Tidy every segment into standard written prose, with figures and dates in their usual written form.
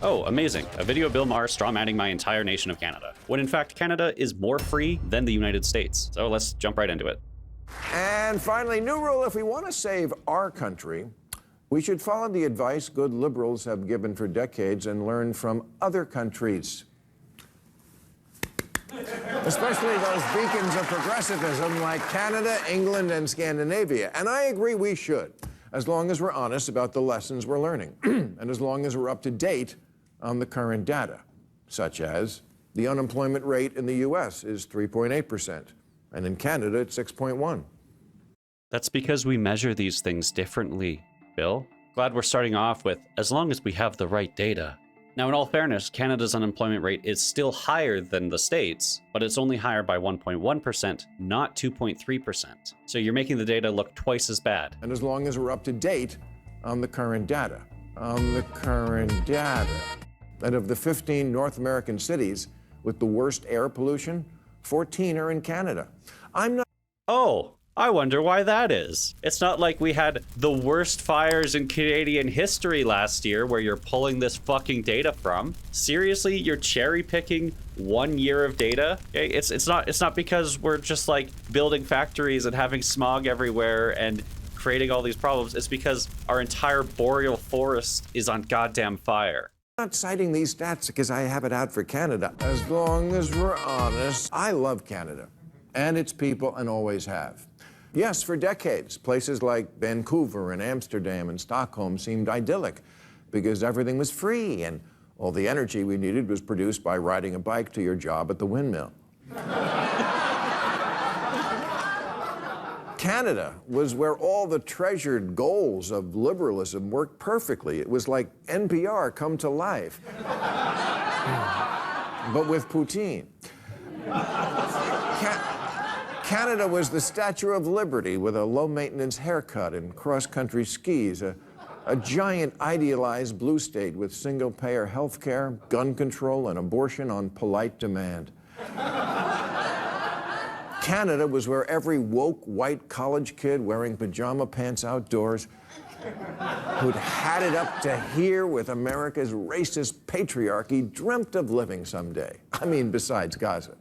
Oh, amazing. A video of Bill Maher strawmanning my entire nation of Canada, when in fact Canada is more free than the United States. So let's jump right into it. And finally, new rule: if we want to save our country, we should follow the advice good liberals have given for decades and learn from other countries. Especially those beacons of progressivism like Canada, England, and Scandinavia. And I agree we should, as long as we're honest about the lessons we're learning, and as long as we're up to date on the current data, such as the unemployment rate in the US is 3.8%, and in Canada it's 6.1%. That's because we measure these things differently, Bill. Glad we're starting off with, as long as we have the right data. Now, in all fairness, Canada's unemployment rate is still higher than the States, but it's only higher by 1.1%, not 2.3%. So you're making the data look twice as bad. And as long as we're up to date on the current data. And of the 15 North American cities with the worst air pollution, 14 are in Canada. Oh, I wonder why that is. It's not like we had the worst fires in Canadian history last year where you're pulling this fucking data from. Seriously, you're cherry picking 1 year of data? Okay, it's not because we're just like building factories and having smog everywhere and creating all these problems. It's because our entire boreal forest is on goddamn fire. I'm not citing these stats because I have it out for Canada. As long as we're honest, I love Canada and its people and always have. Yes, for decades, places like Vancouver and Amsterdam and Stockholm seemed idyllic because everything was free and all the energy we needed was produced by riding a bike to your job at the windmill. Canada was where all the treasured goals of liberalism worked perfectly. It was like NPR come to life, but with poutine. Canada was the Statue of Liberty with a low-maintenance haircut and cross-country skis, a giant idealized blue state with single-payer health care, gun control, and abortion on polite demand. Canada was where every woke white college kid wearing pajama pants outdoors who'd had it up to here with America's racist patriarchy dreamt of living someday. I mean, besides Gaza.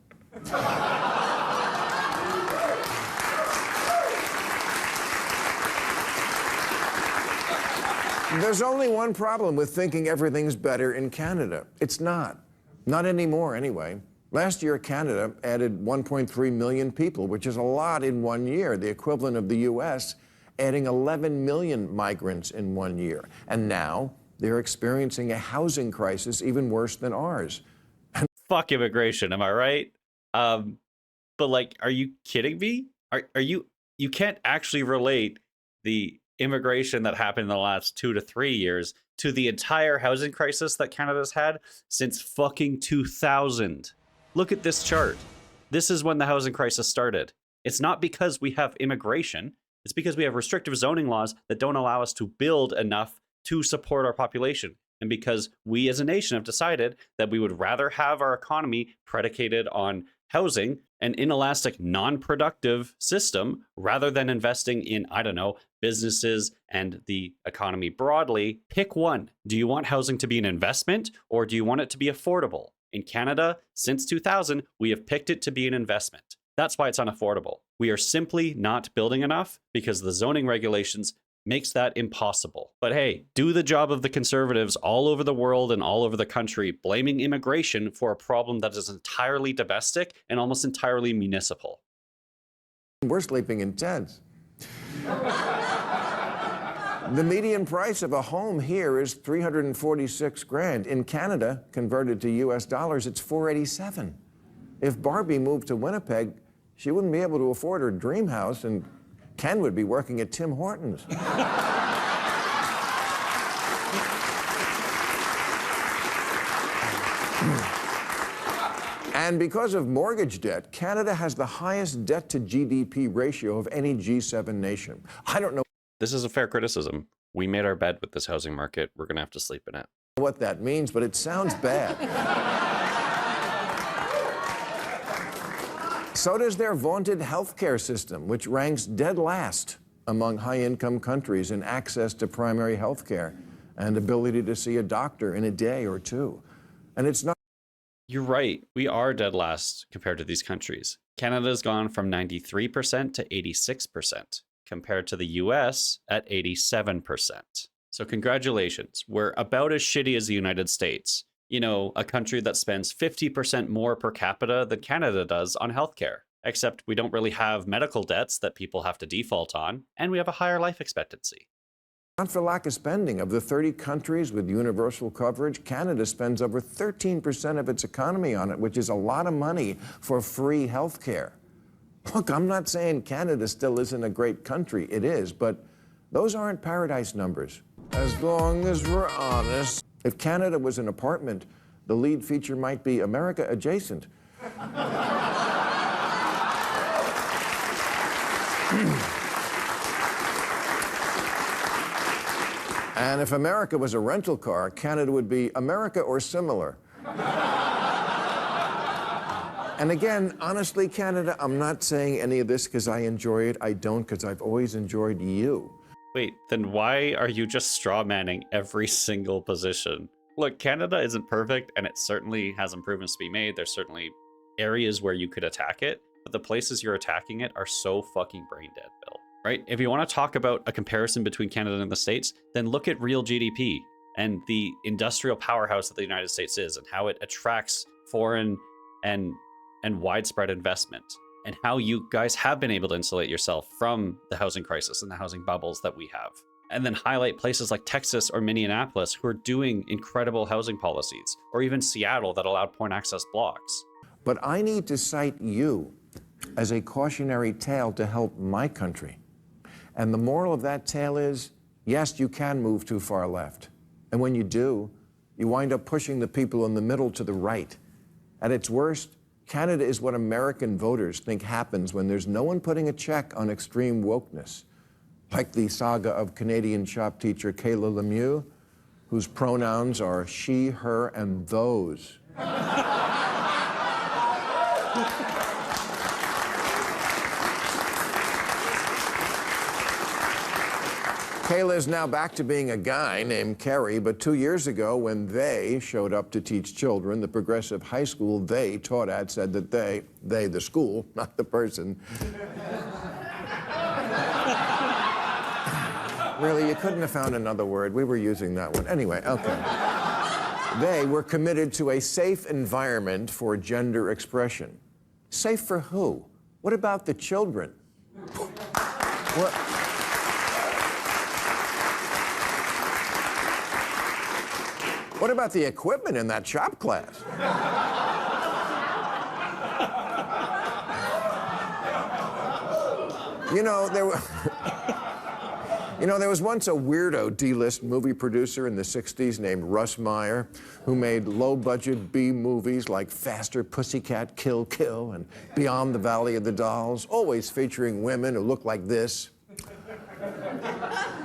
There's only one problem with thinking everything's better in Canada. It's not. Not anymore, anyway. Last year, Canada added 1.3 million people, which is a lot in 1 year, the equivalent of the US adding 11 million migrants in 1 year. And now they're experiencing a housing crisis even worse than ours. Fuck immigration, am I right? But like, are you kidding me? Are you can't actually relate the immigration that happened in the last 2 to 3 years to the entire housing crisis that Canada's had since fucking 2000. Look at this chart. This is when the housing crisis started. It's not because we have immigration. It's because we have restrictive zoning laws that don't allow us to build enough to support our population. And because we as a nation have decided that we would rather have our economy predicated on housing, an inelastic, non-productive system, rather than investing in, I don't know, businesses and the economy broadly. Pick one. Do you want housing to be an investment or do you want it to be affordable? In Canada, since 2000, we have picked it to be an investment. That's why it's unaffordable. We are simply not building enough because the zoning regulations makes that impossible. But hey, do the job of the conservatives all over the world and all over the country, blaming immigration for a problem that is entirely domestic and almost entirely municipal. We're sleeping in tents. The median price of a home here is $346,000. In Canada, converted to US dollars, it's $487,000. If Barbie moved to Winnipeg, she wouldn't be able to afford her dream house, and Ken would be working at Tim Hortons. And because of mortgage debt, Canada has the highest debt to GDP ratio of any G7 nation. I don't know. This is a fair criticism. We made our bed with this housing market. We're going to have to sleep in it. What that means, but it sounds bad. So does their vaunted healthcare system, which ranks dead last among high-income countries in access to primary health care. and ability to see a doctor in a day or two. And it's not. You're right. We are dead last compared to these countries. Canada's gone from 93% to 86%, compared to the US at 87%. So congratulations. We're about as shitty as the United States. You know, a country that spends 50% more per capita than Canada does on healthcare. Except we don't really have medical debts that people have to default on, and we have a higher life expectancy. Not for lack of spending. Of the 30 countries with universal coverage, Canada spends over 13% of its economy on it, which is a lot of money for free health care. Look, I'm not saying Canada still isn't a great country. It is, but those aren't paradise numbers. As long as we're honest, if Canada was an apartment, the lead feature might be America adjacent. And if America was a rental car, Canada would be America or similar. And again, honestly, Canada, I'm not saying any of this because I enjoy it. I don't, because I've always enjoyed you. Wait, then why are you just straw manning every single position? Look, Canada isn't perfect, and it certainly has improvements to be made. There's certainly areas where you could attack it, but the places you're attacking it are so fucking brain dead, Bill. Right? If you want to talk about a comparison between Canada and the States, then look at real GDP and the industrial powerhouse that the United States is, and how it attracts foreign and widespread investment, and how you guys have been able to insulate yourself from the housing crisis and the housing bubbles that we have. And then highlight places like Texas or Minneapolis who are doing incredible housing policies, or even Seattle that allowed point access blocks. But I need to cite you as a cautionary tale to help my country. And the moral of that tale is, yes, you can move too far left. And when you do, you wind up pushing the people in the middle to the right. At its worst, Canada is what American voters think happens when there's no one putting a check on extreme wokeness. Like the saga of Canadian shop teacher Kayla Lemieux, whose pronouns are she, her, and those. Kayla is now back to being a guy named Kerry, but 2 years ago, when they showed up to teach children, the progressive high school they taught at said that they, the school, not the person. Really, you couldn't have found another word. We were using that one. Anyway, okay. They were committed to a safe environment for gender expression. Safe for who? What about the children? What? What about the equipment in that shop class? You know, there was once a weirdo D-list movie producer in the 60s named Russ Meyer, who made low-budget B movies like Faster Pussycat Kill Kill and Beyond the Valley of the Dolls, always featuring women who look like this.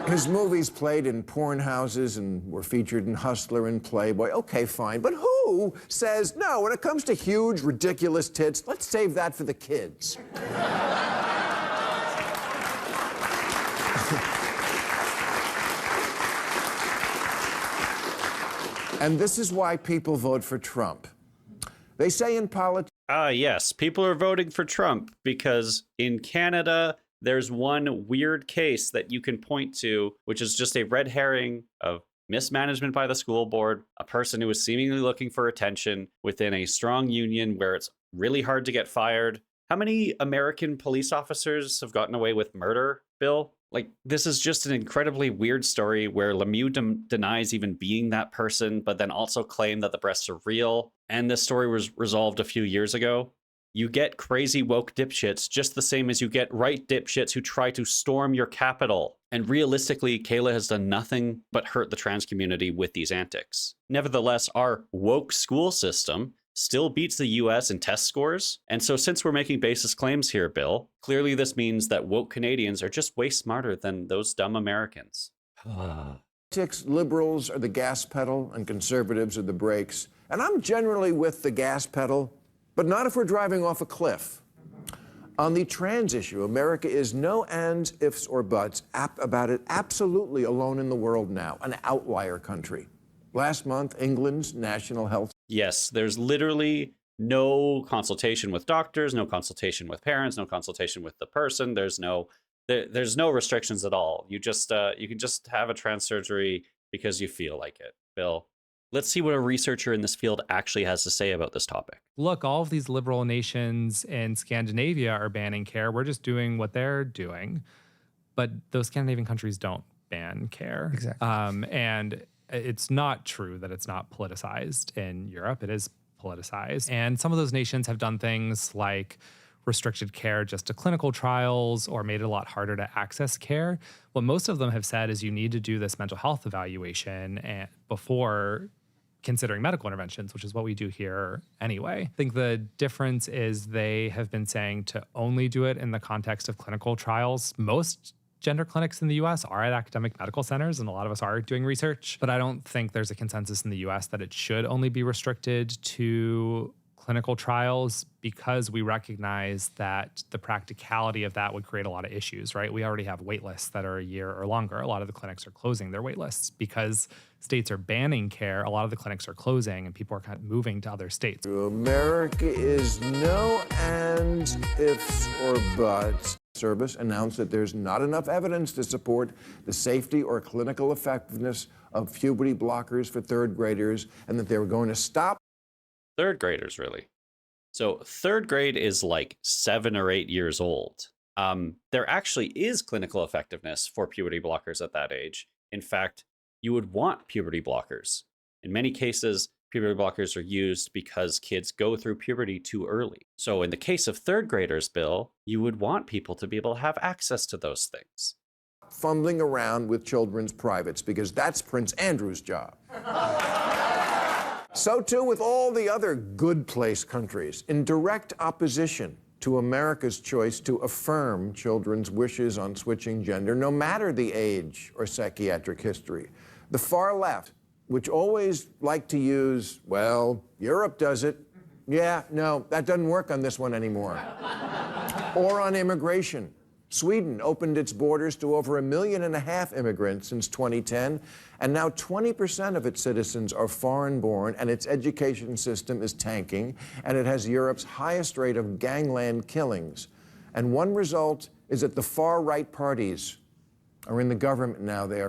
His movies played in porn houses and were featured in Hustler and Playboy. Okay, fine, but who says, no, when it comes to huge, ridiculous tits, let's save that for the kids? And this is why people vote for Trump. They say in politics... Yes, people are voting for Trump because in Canada, there's one weird case that you can point to, which is just a red herring of mismanagement by the school board, a person who is seemingly looking for attention within a strong union where it's really hard to get fired. How many American police officers have gotten away with murder, Bill? Like, this is just an incredibly weird story where Lemieux denies even being that person, but then also claimed that the breasts are real. And this story was resolved a few years ago. You get crazy woke dipshits just the same as you get right dipshits who try to storm your capital. And realistically, Kayla has done nothing but hurt the trans community with these antics. Nevertheless, our woke school system still beats the US in test scores. And so since we're making baseless claims here, Bill, clearly this means that woke Canadians are just way smarter than those dumb Americans. Liberals are the gas pedal and conservatives are the brakes. And I'm generally with the gas pedal, but not if we're driving off a cliff. On the trans issue, America is no ands, ifs, or buts about it, absolutely alone in the world now, an outlier country. Last month, England's National Health. Yes, there's literally no consultation with doctors, no consultation with parents, no consultation with the person. There's no restrictions at all. You can just have a trans surgery because you feel like it. Bill, let's see what a researcher in this field actually has to say about this topic. Look, all of these liberal nations in Scandinavia are banning care. We're just doing what they're doing. But those Scandinavian countries don't ban care. Exactly. And it's not true that it's not politicized in Europe. It is politicized. And some of those nations have done things like restricted care just to clinical trials or made it a lot harder to access care. What most of them have said is you need to do this mental health evaluation before considering medical interventions, which is what we do here anyway. I think the difference is they have been saying to only do it in the context of clinical trials. Most gender clinics in the US are at academic medical centers, and a lot of us are doing research, but I don't think there's a consensus in the US that it should only be restricted to clinical trials, because we recognize that the practicality of that would create a lot of issues, right? We already have wait lists that are a year or longer. A lot of the clinics are closing their wait lists because states are banning care. A lot of the clinics are closing and people are kind of moving to other states. America is no ands, ifs, or buts. Service announced that there's not enough evidence to support the safety or clinical effectiveness of puberty blockers for third graders, and that they were going to stop. Third graders, really. So third grade is like 7 or 8 years old. There actually is clinical effectiveness for puberty blockers at that age. In fact, you would want puberty blockers. In many cases, puberty blockers are used because kids go through puberty too early. So in the case of third graders, Bill, you would want people to be able to have access to those things. Fumbling around with children's privates, because that's Prince Andrew's job. So too with all the other good place countries, in direct opposition to America's choice to affirm children's wishes on switching gender, no matter the age or psychiatric history. The far left, which always like to use, well, Europe does it. Yeah, no, that doesn't work on this one anymore. Or on immigration. Sweden opened its borders to over 1.5 million immigrants since 2010, and now 20% of its citizens are foreign-born, and its education system is tanking, and it has Europe's highest rate of gangland killings. And one result is that the far-right parties are in the government now. They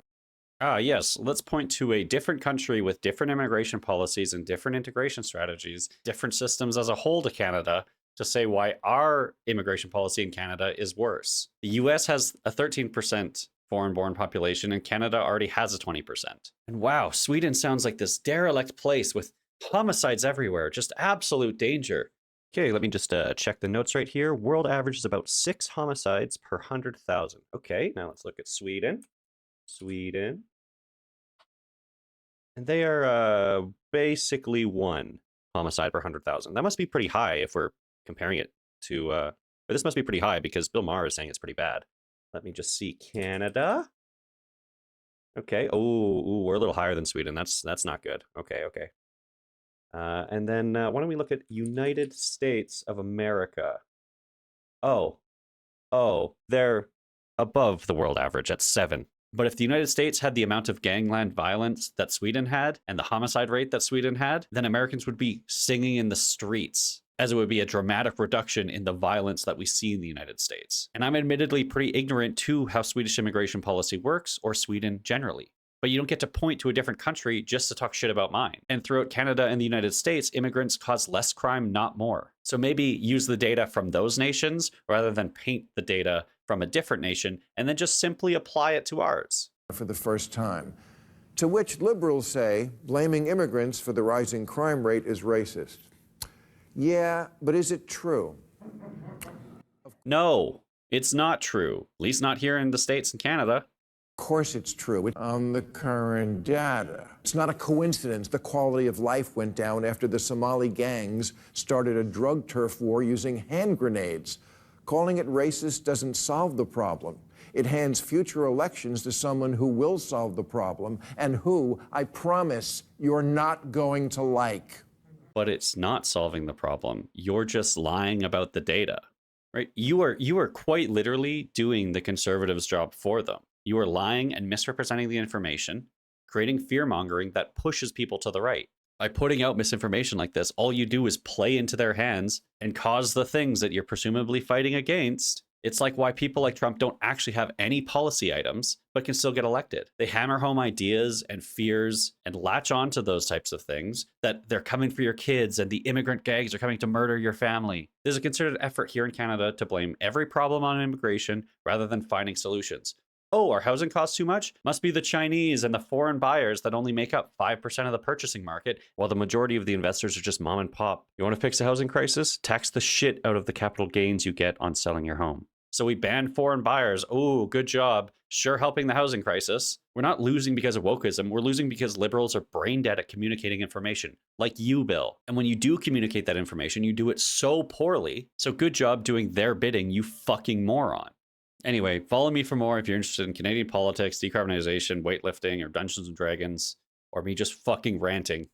are. Yes, let's point to a different country with different immigration policies and different integration strategies, different systems as a whole to Canada, to say why our immigration policy in Canada is worse. The US has a 13% foreign-born population, and Canada already has a 20%. And wow, Sweden sounds like this derelict place with homicides everywhere, just absolute danger. Okay, let me just check the notes right here. World average is about 6 homicides per 100,000. Okay, now let's look at Sweden. Sweden. And they are basically 1 homicide per 100,000. That must be pretty high if we're comparing it to, or this must be pretty high because Bill Maher is saying it's pretty bad. Let me just see Canada. Okay. Oh, we're a little higher than Sweden. That's not good. Okay. And then why don't we look at United States of America? Oh, they're above the world average at 7. But if the United States had the amount of gangland violence that Sweden had and the homicide rate that Sweden had, then Americans would be singing in the streets, as it would be a dramatic reduction in the violence that we see in the United States. And I'm admittedly pretty ignorant to how Swedish immigration policy works, or Sweden generally. But you don't get to point to a different country just to talk shit about mine. And throughout Canada and the United States, immigrants cause less crime, not more. So maybe use the data from those nations rather than paint the data from a different nation and then just simply apply it to ours. For the first time. To which liberals say blaming immigrants for the rising crime rate is racist. Yeah, but is it true? No, it's not true. At least not here in the States and Canada. Of course it's true. On the current data. It's not a coincidence the quality of life went down after the Somali gangs started a drug turf war using hand grenades. Calling it racist doesn't solve the problem. It hands future elections to someone who will solve the problem and who, I promise, you're not going to like. But it's not solving the problem. You're just lying about the data. right? You are quite literally doing the conservatives' job for them. You are lying and misrepresenting the information, creating fear mongering that pushes people to the right. By putting out misinformation like this, all you do is play into their hands and cause the things that you're presumably fighting against. It's like why people like Trump don't actually have any policy items, but can still get elected. They hammer home ideas and fears and latch on to those types of things, that they're coming for your kids and the immigrant gags are coming to murder your family. There's a concerted effort here in Canada to blame every problem on immigration rather than finding solutions. Oh, our housing costs too much? Must be the Chinese and the foreign buyers that only make up 5% of the purchasing market, while the majority of the investors are just mom and pop. You want to fix the housing crisis? Tax the shit out of the capital gains you get on selling your home. So we banned foreign buyers. Oh, good job. Sure helping the housing crisis. We're not losing because of wokeism. We're losing because liberals are brain dead at communicating information, like you, Bill. And when you do communicate that information, you do it so poorly. So good job doing their bidding, you fucking moron. Anyway, follow me for more if you're interested in Canadian politics, decarbonization, weightlifting, or Dungeons and Dragons, or me just fucking ranting.